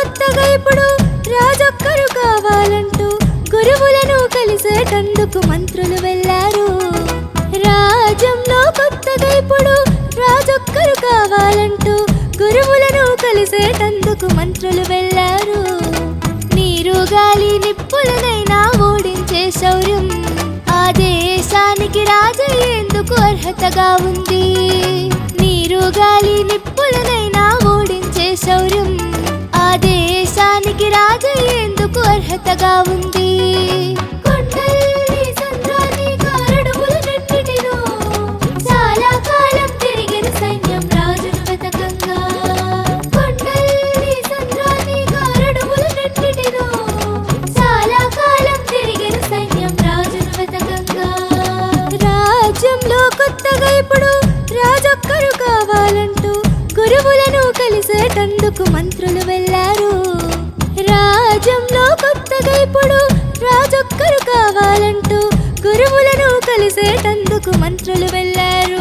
కొత్తగా ఇప్పుడు రాజొక్కరు కావాలంటూ గురువులను కలిసేటందుకు మంత్రులు వెళ్ళారు. రాజ్యంలో కొత్తగా ఇప్పుడు రాజొక్కరు కావాలంటూ గురువులను కలిసేటందుకు మంత్రులు వెళ్ళారు. నీరు గాలి నిప్పులనైనా ఓడించే శౌర్యం ఆ దేశానికి రాజయ్యేందుకు అర్హతగా ఉంది. నీరు గాలి నిప్పులనైనా ఓడించే శౌర్యం ఆ దేశానికి రాజయ్యేందుకు అర్హతగా ఉంది. కొండల్ని సంద్రాన్ని కారడుములన్నిటినో చాలా కాలం తిరిగిన సైన్యం రాజును వెతకంగా. కొండల్ని సంద్రాన్ని కారడుములన్నిటినో చాలా కాలం తిరిగిన సైన్యం రాజును వెతకంగా. రాజ్యంలో కొత్తగా ఇప్పుడు రాజొక్కరు కావాలంటూ గురువులను కలిసేటందుకు మంత్రులు వెళ్ళారు. రాజ్యంలో కొత్తగా ఇప్పుడు రాజొక్కరు కావాలంటూ గురువులను కలిసేటందుకు మంత్రులు వెళ్ళారు.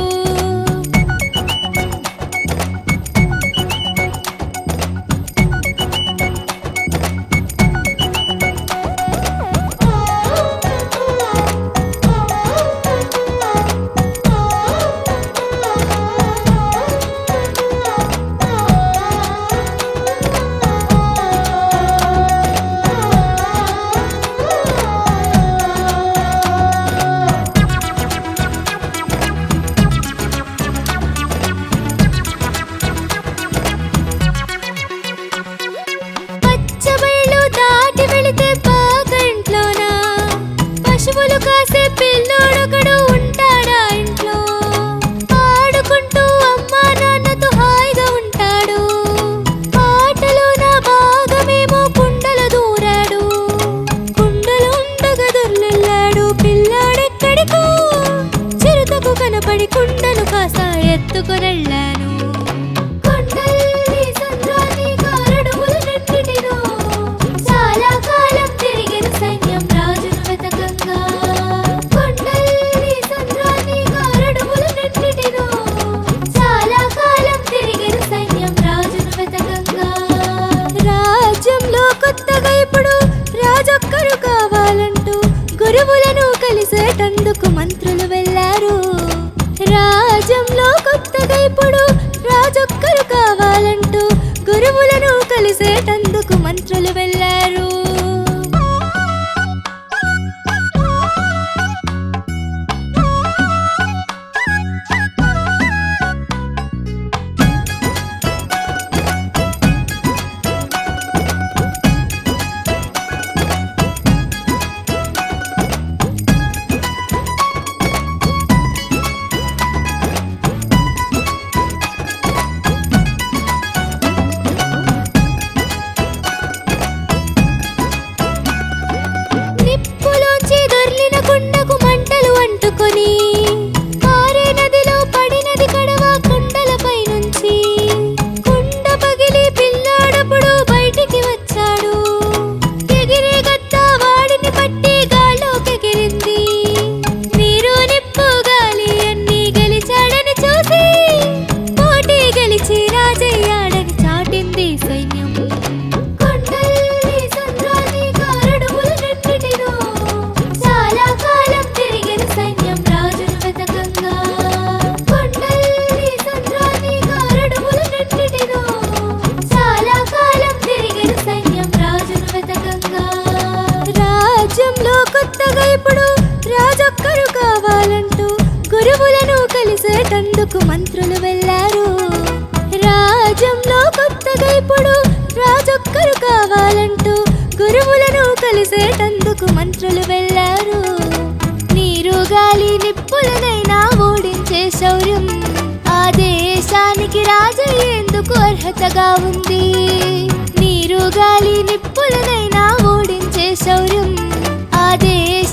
పశువులు కాసే పిల్లోడొకడు ఉంటాడా ఇంట్లో, ఆడుకుంటూ అమ్మా నాన్నతో హాయిగా ఉంటాడు. ఆటలో నా భాగమేమో కుండలు దూరాడు, కుండలు ఉండగా దొర్లెళ్ళాడు పిల్లాడెక్కడికో. చిరుతకు కనపడి కుండను కాస ఎత్తుకొనెళ్ళాను. కొత్తగా ఇప్పుడు రాజొక్కరు కావాలంటూ గురువులను కలిసేటందుకు మంత్రులు వెళ్ళారు. రాజ్యంలో కొత్తగా ఇప్పుడు రాజొక్కరు కావాలంటూ గురువులను కలిసేటందుకు మంత్రులు వెళ్ళారు. కుండకు మంటలు అంటుకొని పారే నదిలో పడినది కడవ కుండలపై నుంచి. కుండ పగిలి పిల్లాడప్పుడు బయటికి వచ్చాడు. ఎగిరే గద్ద వాడిని పట్టి గాల్లోకెగిరింది. నీరు నిప్పు గాలి అన్ని గెలిచాడని చూసి పోటీ గెలిచి రాజయ్యాడని చాటింది సైన్యం. రాజ్యంలో కొత్తగా ఇప్పుడు రాజొక్కరు కావాలంటూ గురువులను కలిసేటందుకు మంత్రులు వెళ్ళారు. రాజ్యంలో కొత్తగా ఇప్పుడు రాజొక్కరు కావాలంటూ గురువులను కలిసేటందుకు మంత్రులు వెళ్ళారు. నీరు గాలి నిప్పులనైనా ఓడించే శౌర్యం ఆ దేశానికి రాజయ్యేందుకు అర్హతగా ఉంది. నీరు గాలి నిప్పులనైనా ఓడించే శౌర్యం ఆ దేశానికి